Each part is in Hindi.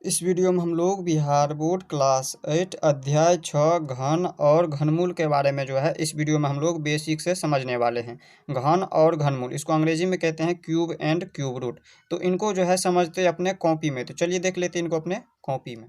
इस वीडियो में हम लोग बिहार बोर्ड क्लास 8 अध्याय 6 घन और घनमूल के बारे में इस वीडियो में हम लोग बेसिक से समझने वाले हैं। घन और घनमूल इसको अंग्रेजी में कहते हैं क्यूब एंड क्यूब रूट। तो इनको समझते अपने कॉपी में। तो चलिए देख लेते हैं इनको अपने कॉपी में।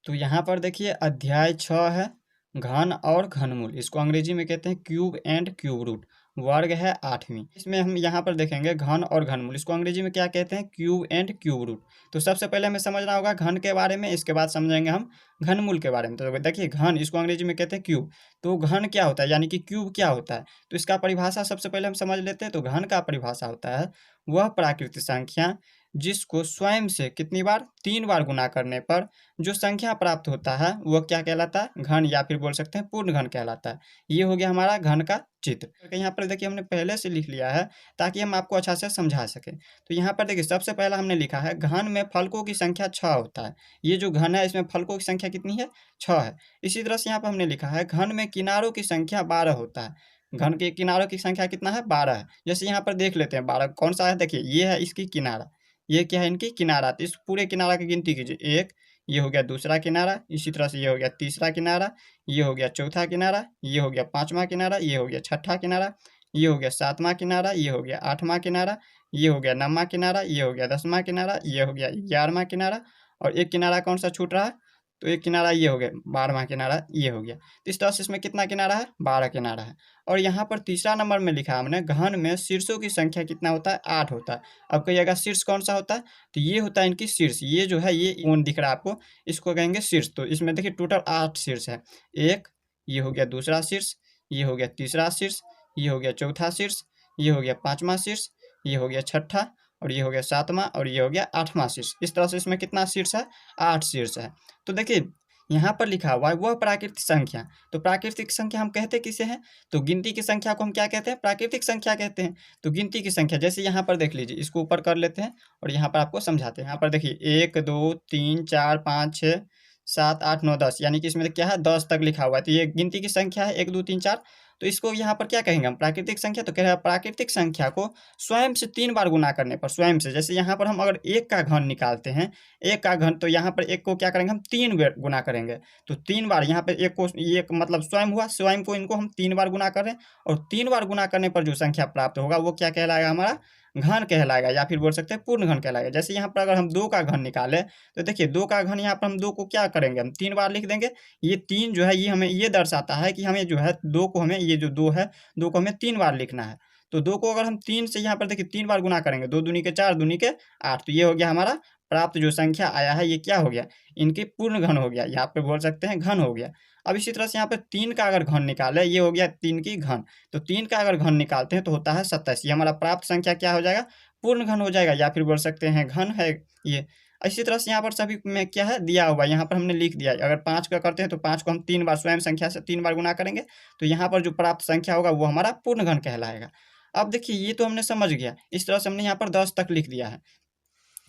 तो यहाँ पर देखिए अध्याय 6 है घन और घनमूल, इसको अंग्रेजी में कहते हैं क्यूब एंड क्यूब रूट। वर्ग है 8वीं। इसमें हम यहाँ पर देखेंगे घन और घनमूल, इसको अंग्रेजी में क्या कहते हैं क्यूब एंड क्यूब रूट। तो सबसे पहले हमें समझना होगा घन के बारे में, इसके बाद समझेंगे हम घनमूल के बारे में। तो देखिए घन इसको अंग्रेजी में कहते हैं क्यूब। तो घन क्या होता है यानी कि क्यूब क्या होता है, तो इसका परिभाषा सबसे पहले हम समझ लेते हैं। तो घन का परिभाषा होता है वह प्राकृतिक संख्या जिसको स्वयं से कितनी बार 3 बार गुना करने पर जो संख्या प्राप्त होता है वह क्या कहलाता है घन, या फिर बोल सकते हैं पूर्ण घन कहलाता है। ये हो गया हमारा घन का चित्र। यहाँ पर देखिए हमने पहले से लिख लिया है ताकि हम आपको अच्छा से समझा सकें। तो यहाँ पर देखिए सबसे पहला हमने लिखा है घन में फलकों की संख्या 6 होता है। ये जो घन है इसमें फलकों की संख्या कितनी है 6 है। इसी तरह से यहाँ पर हमने लिखा है घन में किनारों की संख्या 12 होता है। घन के किनारों की संख्या कितना है 12 है। जैसे यहाँ पर देख लेते हैं 12 कौन सा है, देखिए ये है इसकी किनारा, ये क्या है इनकी किनारा। तो इस पूरे किनारा की गिनती कीजिए, एक ये हो गया दूसरा किनारा, इसी तरह से ये हो गया तीसरा किनारा, ये हो गया चौथा किनारा, ये हो गया पांचवा किनारा, ये हो गया छठा किनारा, ये हो गया सातवां किनारा, ये हो गया आठवां किनारा, ये हो गया नौवां किनारा, ये हो गया 10वां किनारा, ये हो गया 11वां किनारा, और एक किनारा कौन सा छूट रहा है, तो एक किनारा ये हो गया 12वां किनारा ये हो गया। तो इस तरह से इसमें कितना किनारा है 12 किनारा है। और यहाँ पर तीसरा नंबर में लिखा हमने घन में शीर्षों की संख्या कितना होता है 8 होता है। अब कहिएगा शीर्ष कौन सा होता है, तो ये होता है इनकी शीर्ष। ये जो है ये कोण दिख रहा है आपको, इसको कहेंगे शीर्ष। तो इसमें देखिए टोटल 8 शीर्ष है। एक ये हो गया दूसरा शीर्ष, ये हो गया तीसरा शीर्ष, ये हो गया चौथा शीर्ष, ये हो गया पांचवा शीर्ष, ये हो गया छठा, और ये हो गया सातवां, और ये हो गया आठवां शीर्ष। इस तरह से इसमें कितना शीर्ष है 8 शीर्ष है। तो देखिए यहाँ पर लिखा हुआ है वह प्राकृतिक संख्या। तो प्राकृतिक संख्या हम कहते किसे हैं, तो गिनती की संख्या को हम क्या कहते हैं प्राकृतिक संख्या कहते हैं। तो गिनती की संख्या जैसे यहाँ पर देख लीजिए, इसको ऊपर कर लेते हैं और यहाँ पर आपको समझाते हैं। यहाँ पर देखिए 1 2 3 4 5 6 7 8 9 10, यानी कि इसमें क्या है 10 तक लिखा हुआ है। तो ये गिनती की संख्या है 1 2 3 4। तो इसको यहाँ पर क्या कहेंगे हम प्राकृतिक संख्या। तो कह रहे हैं प्राकृतिक संख्या को स्वयं से 3 बार गुना करने पर, स्वयं से जैसे यहाँ पर हम अगर 1 का घन निकालते हैं, 1 का घन, तो यहाँ पर 1 को क्या करेंगे हम 3 बार गुना करेंगे। तो 3 बार यहाँ पे 1 को, ये मतलब स्वयं हुआ, स्वयं को इनको हम 3 बार गुना कर रहे हैं, और 3 बार गुना करने पर जो संख्या प्राप्त होगा वो क्या कहलाएगा हमारा घन कहलाएगा, या फिर बोल सकते हैं पूर्ण घन कहलाएगा। जैसे यहाँ पर अगर हम 2 का घन निकाले, तो देखिए 2 का घन यहाँ पर हम 2 को क्या करेंगे हम 3 बार लिख देंगे। ये 3 जो है ये हमें ये दर्शाता है कि हमें जो है 2 को हमें, ये जो 2 है 2 को हमें 3 बार लिखना है। तो 2 को अगर हम 3 से यहाँ पर देखिए 3 बार गुना करेंगे, 2 दूनी के 4 दूनी के 8, तो ये हो गया हमारा प्राप्त जो संख्या आया है ये क्या हो गया इनकी पूर्ण घन हो गया, यहाँ पे बोल सकते हैं घन हो गया। अब इसी तरह से यहाँ पे 3 का अगर घन निकाले, ये हो गया 3 की घन। तो 3 का अगर घन निकालते हैं तो होता है 27। ये हमारा प्राप्त संख्या क्या हो जाएगा पूर्ण घन हो जाएगा, या फिर बोल सकते हैं घन है ये। इसी तरह से यहाँ पर सभी में क्या है दिया हुआ, यहाँ पर हमने लिख दिया। अगर 5 का करते हैं तो 5 को हम 3 बार स्वयं संख्या से 3 बार गुना करेंगे, तो यहाँ पर जो प्राप्त संख्या होगा वो हमारा पूर्ण घन कहलाएगा। अब देखिए ये तो हमने समझ गया, इस तरह से हमने यहाँ पर 10 तक लिख दिया है।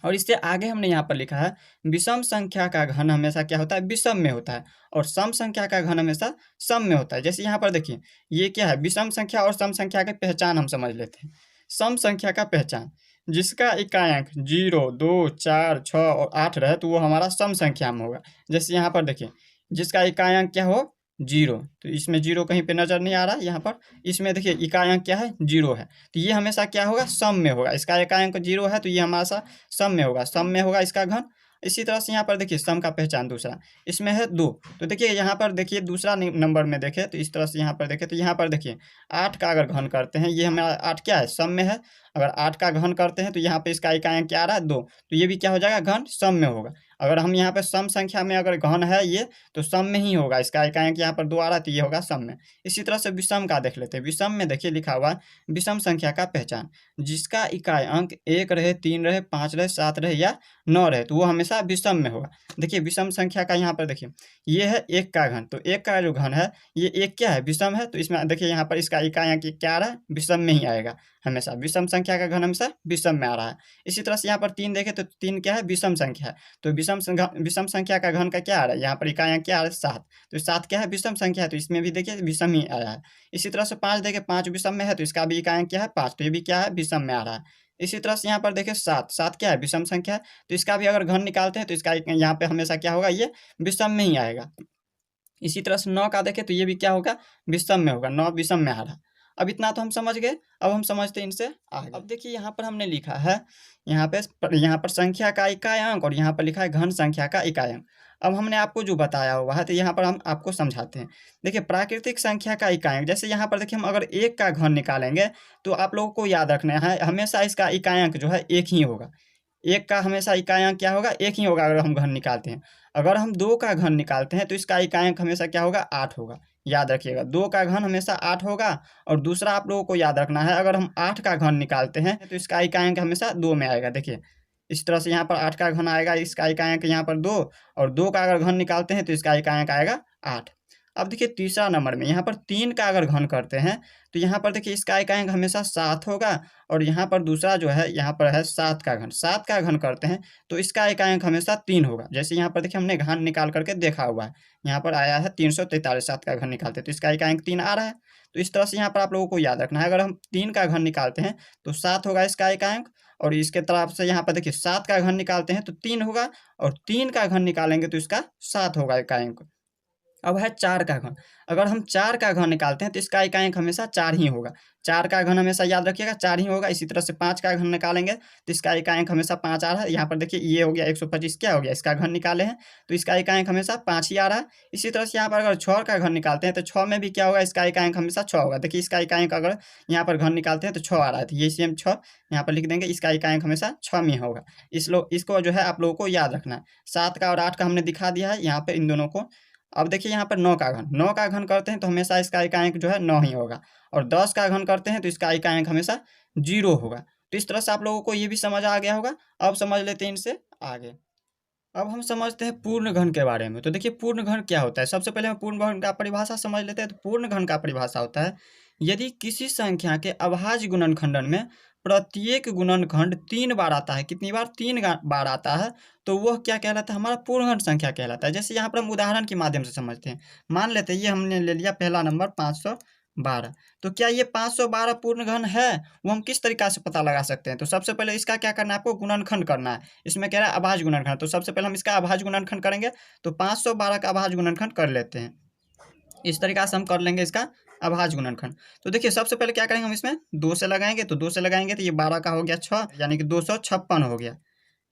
और इससे आगे हमने यहाँ पर लिखा है विषम संख्या का घन हमेशा क्या होता है विषम में होता है, और सम संख्या का घन हमेशा सम में होता है। जैसे यहाँ पर देखिए ये क्या है विषम संख्या और सम संख्या की पहचान हम समझ लेते हैं। सम संख्या का पहचान, जिसका इकायांक 0 2 4 6 और 8 रहे तो वो हमारा सम संख्या में होगा। जैसे यहाँ पर देखिए जिसका इकायांक क्या हो 0, तो इसमें 0 कहीं पे नजर नहीं आ रहा। यहाँ पर इसमें देखिए इकायांक क्या है 0 है, तो ये हमेशा क्या होगा सम में होगा। इसका इकायांक 0 है तो ये हमेशा सम में होगा, सम में होगा इसका घन। इसी तरह से यहाँ पर देखिए सम का पहचान दूसरा, इसमें है 2। तो देखिए यहाँ पर देखिए दूसरा नंबर में देखें तो इस तरह से यहाँ पर देखें तो यहाँ पर देखिए 8 का अगर घन करते हैं, ये हमारा 8 क्या है सम में है। अगर 8 का घन करते हैं तो यहाँ पे इसका इकायांक क्या आ रहा है 2, तो ये भी क्या हो जाएगा घन सम में होगा। अगर हम यहाँ पे सम संख्या में अगर घन है ये तो सम में ही होगा, इसका इकायांक यहाँ पर 2 आ रहा है तो ये होगा सम में। इसी तरह से विषम का देख लेते हैं। विषम में देखिए लिखा हुआ है विषम संख्या का पहचान, जिसका इकाई अंक 1 रहे 3 रहे 5 रहे 7 रहे या 9 रहे तो वो हमेशा विषम में होगा। देखिए विषम संख्या का यहाँ पर देखिए ये है 1 का घन, तो 1 का जो घन है ये 1 क्या है विषम है, तो इसमें देखिए यहाँ पर इसका इकाई अंक क्या आ रहा है विषम में ही आएगा। हमेशा विषम संख्या का घन हमेशा विषम में आ रहा है। इसी तरह से यहाँ पर 3 देखें तो 3 क्या है विषम संख्या है, तो विषम संख्या का घन का क्या आ रहा है यहाँ पर इकाई अंक क्या आ रहा है 7, तो 7 क्या है विषम संख्या है, तो इसमें भी देखिए विषम ही आया है। इसी तरह से 5 देखें 5 विषम में है तो इसका भी इकाई अंक क्या है 5, तो ये भी क्या है विषम में आ रहा है। इसी तरह से यहाँ पर देखिए 7, 7 क्या है? विषम संख्या है, तो इसका भी अगर घन निकालते हैं तो इसका यहाँ पे हमेशा क्या होगा? ये विषम में ही आएगा। इसी तरह से 9 का देखें तो ये भी क्या होगा? विषम में होगा, 9 विषम में आ रहा। अब इतना तो हम समझ गए, अब हम समझते हैं इनसे आगे। अब देखिए यहाँ पर हमने लिखा है, यहाँ पर संख्या का इकाई अंक और यहाँ पर लिखा है घन संख्या का इकाई अंक। अब हमने आपको जो बताया हुआ है तो यहाँ पर हम आपको समझाते हैं। देखिए प्राकृतिक संख्या का इकाई अंक, जैसे यहाँ पर देखिए हम अगर 1 का घन निकालेंगे तो आप लोगों को याद रखना है हमेशा इसका इकाई अंक जो है 1 ही होगा। 1 का हमेशा इकाई अंक क्या होगा? 1 ही होगा अगर हम घन निकालते हैं। अगर हम 2 का घन निकालते हैं तो इसका इकाई अंक हमेशा क्या होगा? 8 होगा। याद रखिएगा 2 का घन हमेशा 8 होगा। और दूसरा आप लोगों को याद रखना है, अगर हम 8 का घन निकालते हैं तो इसका इकाई अंक हमेशा 2 में आएगा। देखिए इस तरह से यहाँ पर 8 का घन आएगा, इसका इकाई अंक यहाँ पर 2, और 2 का अगर घन निकालते हैं तो इसका इकाई अंक आएगा 8। अब देखिए तीसरा नंबर में यहाँ पर 3 का अगर घन करते हैं तो यहाँ पर देखिए इसका इकाई अंक हमेशा 7 होगा। और यहाँ पर दूसरा जो है यहाँ पर है 7 का घन, 7 का घन करते हैं तो इसका इकाई अंक हमेशा 3 होगा। जैसे यहाँ पर देखिए हमने घन निकाल करके देखा हुआ है, यहाँ पर आया है 343, 7 का घन निकालते हैं तो इसका इकाई अंक 3 आ रहा है। तो इस तरह से यहाँ पर आप लोगों को याद रखना है, अगर हम 3 का घन निकालते हैं तो 7 होगा इसका इकाई अंक, और इसके तरफ से यहाँ पर देखिए 7 का घन निकालते हैं तो 3 होगा, और 3 का घन निकालेंगे तो इसका 7 होगा इकाई अंक। अब है 4 का घन, अगर हम 4 का घन निकालते हैं तो इसका इकाई अंक हमेशा 4 ही होगा। 4 का घन हमेशा याद रखिएगा 4 ही होगा। इसी तरह से 5 का घन निकालेंगे तो इसका इकाई अंक हमेशा 5 आ रहा है। यहाँ पर देखिए ये हो गया 125, क्या हो गया? इसका घन निकाले हैं तो इसका इकाई अंक हमेशा 5 ही आ रहा है। इसी तरह से यहाँ पर अगर 6 का घन निकालते हैं तो 6 में भी क्या होगा? इसका इकाई अंक हमेशा 6 होगा। देखिए इसका इकाई अंक अगर यहाँ पर घन निकालते हैं तो 6 आ रहा है, तो ये सेम 6 यहाँ पर लिख देंगे, इसका इकाई अंक हमेशा 6 में होगा। इसको जो है आप लोगों को याद रखना है। 7 का और 8 का हमने दिखा दिया है यहाँ पे इन दोनों को। अब देखिए यहाँ पर 9 का घन, 9 का घन करते हैं तो हमेशा इसका इकाई अंक जो है 9 ही होगा। और 10 का घन करते हैं तो इसका इकाई अंक हमेशा 0 होगा। तो इस तरह से आप लोगों को ये भी समझ आ गया होगा। अब समझ लेते हैं इनसे आगे। अब हम समझते हैं पूर्ण घन के बारे में। तो देखिए पूर्ण घन क्या होता है? सबसे पहले हम पूर्ण घन का परिभाषा समझ लेते हैं। तो पूर्ण घन का परिभाषा होता है, यदि किसी संख्या के अभाज्य गुणनखंडन में प्रत्येक गुणनखंड 3 बार आता है, कितनी बार? 3 बार आता है, तो वह क्या कहलाता है? हमारा पूर्ण घन संख्या कहलाता है। जैसे यहाँ पर हम उदाहरण के माध्यम से समझते हैं। मान लेते हैं ये हमने ले लिया पहला नंबर 512, तो क्या ये 512 पूर्ण घन है? वो हम किस तरीका से पता लगा सकते हैं? तो सबसे पहले इसका क्या करना है? आपको गुणनखंड करना है। इसमें कह रहा है अभाज्य गुणनखंड, तो सबसे पहले हम इसका अभाज्य गुणनखंड करेंगे। तो 512 का अभाज्य गुणनखंड कर लेते हैं। इस तरीका से हम कर लेंगे इसका अभाज्य गुणनखंड। तो देखिए सबसे पहले क्या करेंगे, हम इसमें 2 से लगाएंगे, तो 2 से लगाएंगे तो ये 12 का हो गया 6, यानी कि 256 हो गया।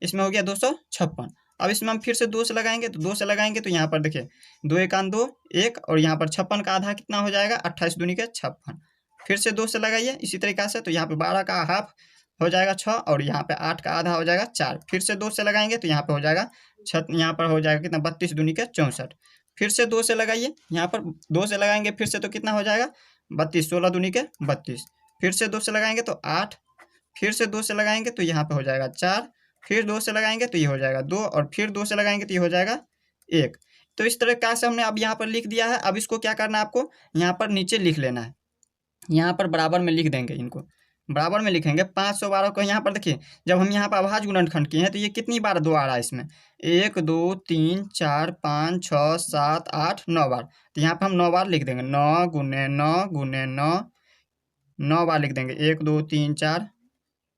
इसमें हो गया 256। अब इसमें हम फिर से 2 से लगाएंगे, तो 2 से लगाएंगे तो यहाँ पर देखिए 2 एकान 2 1, और यहाँ पर 56 का आधा कितना हो जाएगा? 28 दूनी के 56। फिर से 2 से लगाइए इसी तरीका से, तो यहाँ पे 12 का हाफ हो जाएगा 6, और यहाँ पे 8 का आधा हो जाएगा 4। फिर से 2 से लगाएंगे तो यहाँ पे हो जाएगा यहाँ पर हो जाएगा कितना? 32 दूनी के 64। फिर से 2 से लगाइए, यहाँ पर 2 से लगाएंगे फिर से, तो कितना हो जाएगा? 32, 16 दूनी के 32। फिर से 2 से लगाएंगे तो 8, फिर से 2 से लगाएंगे तो यहाँ पे हो जाएगा 4, फिर 2 से लगाएंगे तो ये हो जाएगा 2, और फिर 2 से लगाएंगे तो ये हो जाएगा 1। तो इस तरह से हमने अब यहाँ पर लिख दिया है। अब इसको क्या करना है? आपको यहाँ पर नीचे लिख लेना है, यहाँ पर बराबर में लिख देंगे इनको। बराबर में लिखेंगे 512 को। यहाँ पर देखिए जब हम यहाँ पर अभाज्य गुणनखंड किए हैं तो ये कितनी बार 2 आ रहा है इसमें? 1 2 3 4 5 6 7 8 9 बार। तो यहाँ पर हम 9 बार लिख देंगे, 9 गुने 9 गुने 9, 9 बार लिख देंगे। 1 2 3 4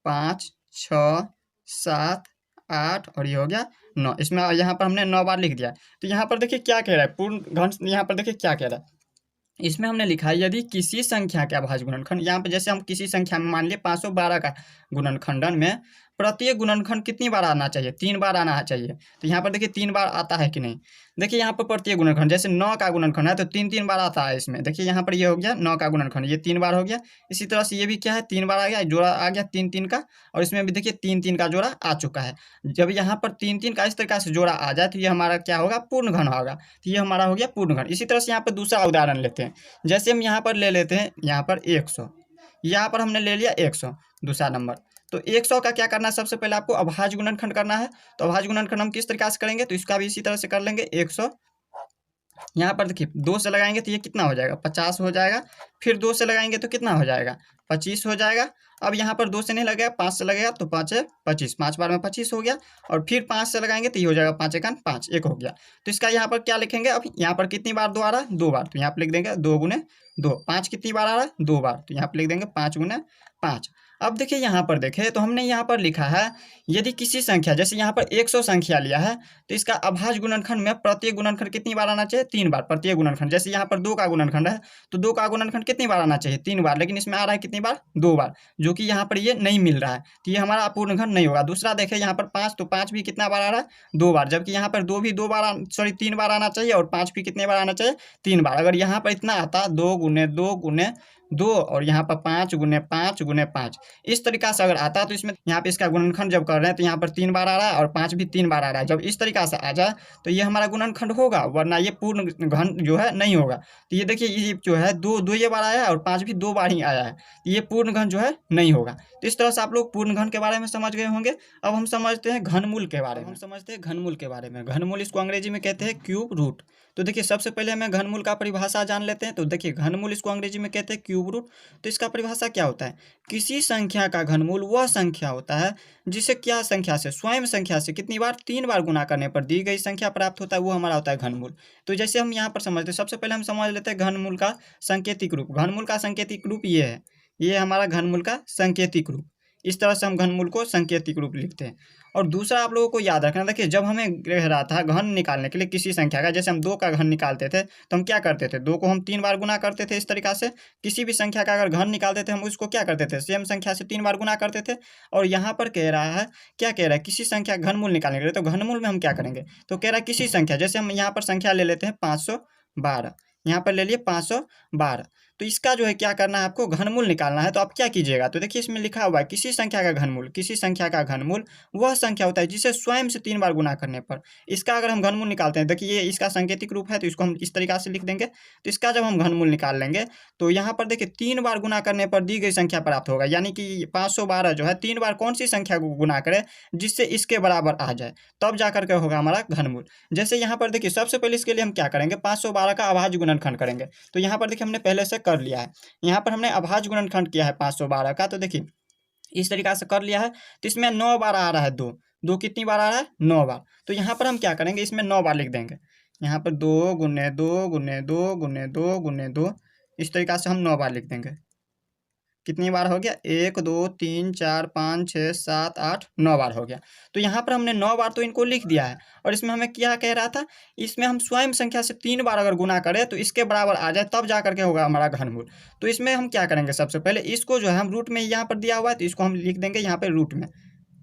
5 6 7 8, और ये हो गया 9। इसमें यहाँ पर हमने 9 बार लिख दिया। तो यहाँ पर देखिए क्या कह रहा है पूर्ण घन, यहाँ पर देखिए क्या कह रहा है। इसमें हमने लिखा है यदि किसी संख्या के अभाज्य गुणनखंड, यहाँ पे जैसे हम किसी संख्या में मान लिए 512 का गुणनखंडन में प्रत्येक गुणनखंड कितनी बार आना चाहिए? 3 बार आना चाहिए। तो यहाँ पर देखिए 3 बार आता है कि नहीं? देखिए यहाँ पर प्रत्येक गुणनखंड, जैसे 9 का गुणनखंड है तो 3 बार आता है इसमें। देखिए यहाँ पर ये हो गया 9 का गुणनखंड, ये 3 बार हो गया। इसी तरह से ये भी क्या है? 3 बार आ गया, जोड़ा आ गया 3 का, और इसमें भी देखिए 3 का जोड़ा आ चुका है। जब यहाँ पर 3 का इस तरीका से जोड़ा आ जाए तो ये हमारा क्या होगा? पूर्ण घन होगा। तो ये हमारा हो गया पूर्ण घन। इसी तरह से यहाँ पर दूसरा उदाहरण लेते हैं। जैसे हम यहाँ पर ले लेते हैं, यहाँ पर 100, यहाँ पर हमने ले लिया 100 दूसरा नंबर। तो 100 का क्या करना है? सबसे पहले आपको अभाज्य गुणनखंड करना है। तो अभाज्य गुणनखंड हम किस तरीका से करेंगे? तो इसका भी इसी तरह से कर लेंगे। 100 यहाँ पर देखिए 2 से लगाएंगे तो ये कितना हो जाएगा? 50 हो जाएगा। फिर 2 से लगाएंगे तो कितना हो जाएगा? 25 हो जाएगा। अब यहाँ पर 2 से नहीं लगेगा, 5 से लगेगा, तो 5 है 25, 5 बार में 25 हो गया। और फिर 5 से लगाएंगे तो ये हो जाएगा 5 एकान 5, 1 हो गया। तो इसका यहाँ पर क्या लिखेंगे? अब यहाँ पर कितनी बार 2 आ रहा है? 2 बार, तो यहाँ पर लिख देंगे 2 गुने 2। 5 कितनी बार आ रहा है? 2 बार, तो यहाँ पर लिख देंगे 5 गुने 5। अब देखिए यहाँ पर देखें तो हमने यहाँ पर लिखा है यदि किसी संख्या, जैसे यहाँ पर 100 संख्या लिया है तो इसका अभाज्य गुणनखंड में प्रत्येक गुणनखंड कितनी बार आना चाहिए, 3 बार प्रत्येक गुणनखंड। जैसे यहाँ पर 2 का गुणनखंड है तो 2 का गुणनखंड कितनी बार आना चाहिए, 3 बार, लेकिन इसमें आ रहा है कितनी बार, 2 बार, जो कि यहाँ पर ये नहीं मिल रहा है, तो ये हमारा अपूर्णखंड नहीं होगा। दूसरा देखें यहाँ पर 5, तो 5 भी कितना बार आ रहा है, 2 बार, जबकि यहाँ पर 2 भी 2 बार सॉरी 3 बार आना चाहिए और 5 भी कितने बार आना चाहिए, 3 बार। अगर यहाँ पर इतना आता 2 गुने 2 गुने 2 और यहाँ पर 5 गुने 5 गुने 5, इस तरीका से अगर आता तो इसमें यहाँ पे इसका गुणनखंड जब कर रहे हैं तो यहाँ पर 3 बार आ रहा है और 5 भी 3 बार आ रहा है। जब इस तरीका से आ जाए तो ये हमारा गुणनखंड होगा, वरना ये पूर्ण घन जो है नहीं होगा। तो ये देखिए ये जो है 2 ये बार आया है और 5 भी 2 बार ही आया है, तो ये पूर्ण घन जो है नहीं होगा। तो इस तरह से आप लोग पूर्ण घन के बारे में समझ गए होंगे। अब हम समझते हैं घनमूल के बारे में। घनमूल के बारे में, घनमूल इसको अंग्रेजी में कहते हैं क्यूब रूट। तो देखिए सबसे पहले हमें घनमूल का परिभाषा जान लेते हैं। तो देखिए घनमूल इसको अंग्रेजी में कहते हैं क्यूब रूट। तो इसका परिभाषा क्या होता है, किसी संख्या का घनमूल वह संख्या होता है जिसे क्या संख्या से, स्वयं संख्या से कितनी बार, 3 बार गुना करने पर दी गई संख्या प्राप्त होता है, वो हमारा होता है घनमूल। तो जैसे हम यहाँ पर समझते हैं, सबसे पहले हम समझ लेते हैं घनमूल का सांकेतिक रूप। घनमूल का सांकेतिक रूप ये है, ये हमारा घनमूल का सांकेतिक रूप। इस तरह से हम घनमूल को सांकेतिक रूप लिखते हैं। और दूसरा आप लोगों को याद रखना, देखिए जब हमें रह रहा था घन निकालने के लिए किसी संख्या का, जैसे हम 2 का घन निकालते थे तो हम क्या करते थे, 2 को हम 3 बार गुना करते थे। इस तरीका से किसी भी संख्या का अगर घन निकालते थे हम उसको क्या करते थे, सेम संख्या से 3 बार गुना करते थे। और यहाँ पर कह रहा है, क्या कह रहा है, किसी संख्या घनमूल निकालने के लिए, तो घनमूल में हम क्या करेंगे, तो कह रहा है किसी संख्या, जैसे हम यहाँ पर संख्या ले लेते हैं 512, यहाँ पर ले लिए 512, तो इसका जो है क्या करना है, आपको घनमूल निकालना है। तो आप क्या कीजिएगा, तो देखिए इसमें लिखा हुआ है किसी संख्या का घनमूल, किसी संख्या का घनमूल वह संख्या होता है जिसे स्वयं से 3 बार गुना करने पर, इसका अगर हम घनमूल निकालते हैं, देखिए ये इसका सांकेतिक रूप है तो इसको हम इस तरीका से लिख देंगे। तो इसका जब हम घनमूल निकाल लेंगे तो यहाँ पर देखिए 3 बार गुना करने पर दी गई संख्या प्राप्त होगा, यानी कि 512 जो है 3 बार कौन सी संख्या को गुना करे जिससे इसके बराबर आ जाए, तब जाकर के होगा हमारा घनमूल। जैसे यहाँ पर देखिए सबसे पहले इसके लिए हम क्या करेंगे, 512 का अभाज्य गुणनखंड करेंगे। तो यहाँ पर देखिए हमने पहले से कर लिया है, यहाँ पर हमने अभाज्य गुणनखंड किया है 512 का। तो देखिए इस तरीका से कर लिया है। तो इसमें 9 बार आ रहा है, 2 2 कितनी बार आ रहा है, 9 बार। तो यहाँ पर हम क्या करेंगे, इसमें 9 बार लिख देंगे। यहाँ पर 2 गुने 2 गुने 2 गुने 2 गुने 2, इस तरीका से हम 9 बार लिख देंगे। कितनी बार हो गया, 1 2 3 4 5 6 7 8 9 बार हो गया। तो यहाँ पर हमने 9 बार तो इनको लिख दिया है। और इसमें हमें क्या कह रहा था, इसमें हम स्वयं संख्या से 3 बार अगर गुना करें तो इसके बराबर आ जाए, तब जा करके होगा हमारा घनमूल। तो इसमें हम क्या करेंगे, सबसे पहले इसको जो है हम रूट में यहाँ पर दिया हुआ है तो इसको हम लिख देंगे यहाँ पर रूट में।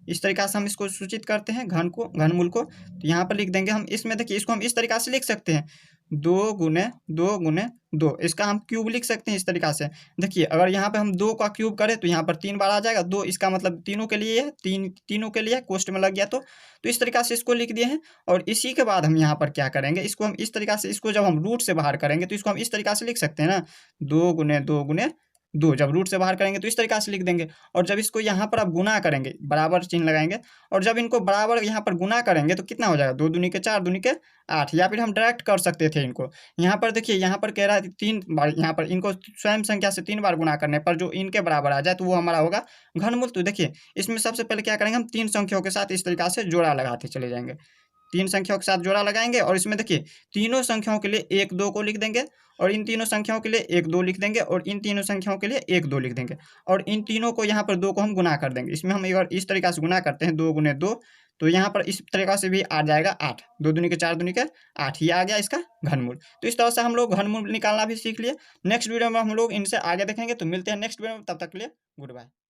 इस तरीका से हम इसको सूचित करते हैं घनमूल को। तो यहाँ पर लिख देंगे हम, इसमें देखिए इसको हम इस तरीका से लिख सकते हैं, 2 गुने 2 गुने 2, इसका हम क्यूब लिख सकते हैं इस तरीका से। देखिए अगर यहाँ पे हम 2 का क्यूब करें तो यहाँ पर 3 बार आ जाएगा, 2 इसका मतलब तीनों के लिए है, तीनों के लिए कोष्ठ में लग गया। तो इस तरीका से इसको लिख दिए हैं। और इसी के बाद हम यहाँ पर क्या करेंगे, इसको हम इस तरीका से, इसको जब हम रूट से बाहर करेंगे तो इसको हम इस तरीका से लिख सकते हैं ना, 2 गुने 2 गुने 2, जब रूट से बाहर करेंगे तो इस तरीका से लिख देंगे। और जब इसको यहाँ पर आप गुना करेंगे, बराबर चिन्ह लगाएंगे, और जब इनको बराबर यहाँ पर गुना करेंगे तो कितना हो जाएगा, 2 दूनी के 4 दूनी के 8। या फिर हम डायरेक्ट कर सकते थे इनको, यहाँ पर देखिए यहाँ पर कह रहा है 3 बार, यहाँ पर इनको स्वयं संख्या से 3 बार गुना करने पर जो इनके बराबर आ जाए तो वो हमारा होगा घनमूल। तो देखिए इसमें सबसे पहले क्या करेंगे, हम 3 संख्याओं के साथ इस तरीका से जोड़ा लगाते चले जाएंगे। 3 संख्याओं के साथ जोड़ा लगाएंगे और इसमें देखिए तीनों संख्याओं के लिए 1 2 को लिख देंगे, और इन तीनों संख्याओं के लिए 1 2 लिख देंगे, और इन तीनों संख्याओं के लिए 1 2 लिख देंगे, और इन तीनों को यहाँ पर 2 को हम गुना कर देंगे। इसमें हम अगर इस तरीका से गुना करते हैं 2 गुने 2, तो यहाँ पर इस तरीका से भी आ जाएगा 8, 2 दूनी के 4 दूनी के 8, ये आ गया इसका घनमूल। तो इस तरह से हम लोग घनमूल निकालना भी सीख लिए। नेक्स्ट वीडियो में हम लोग इनसे आगे देखेंगे। तो मिलते हैं नेक्स्ट वीडियो में, तब तक के लिए गुड बाय।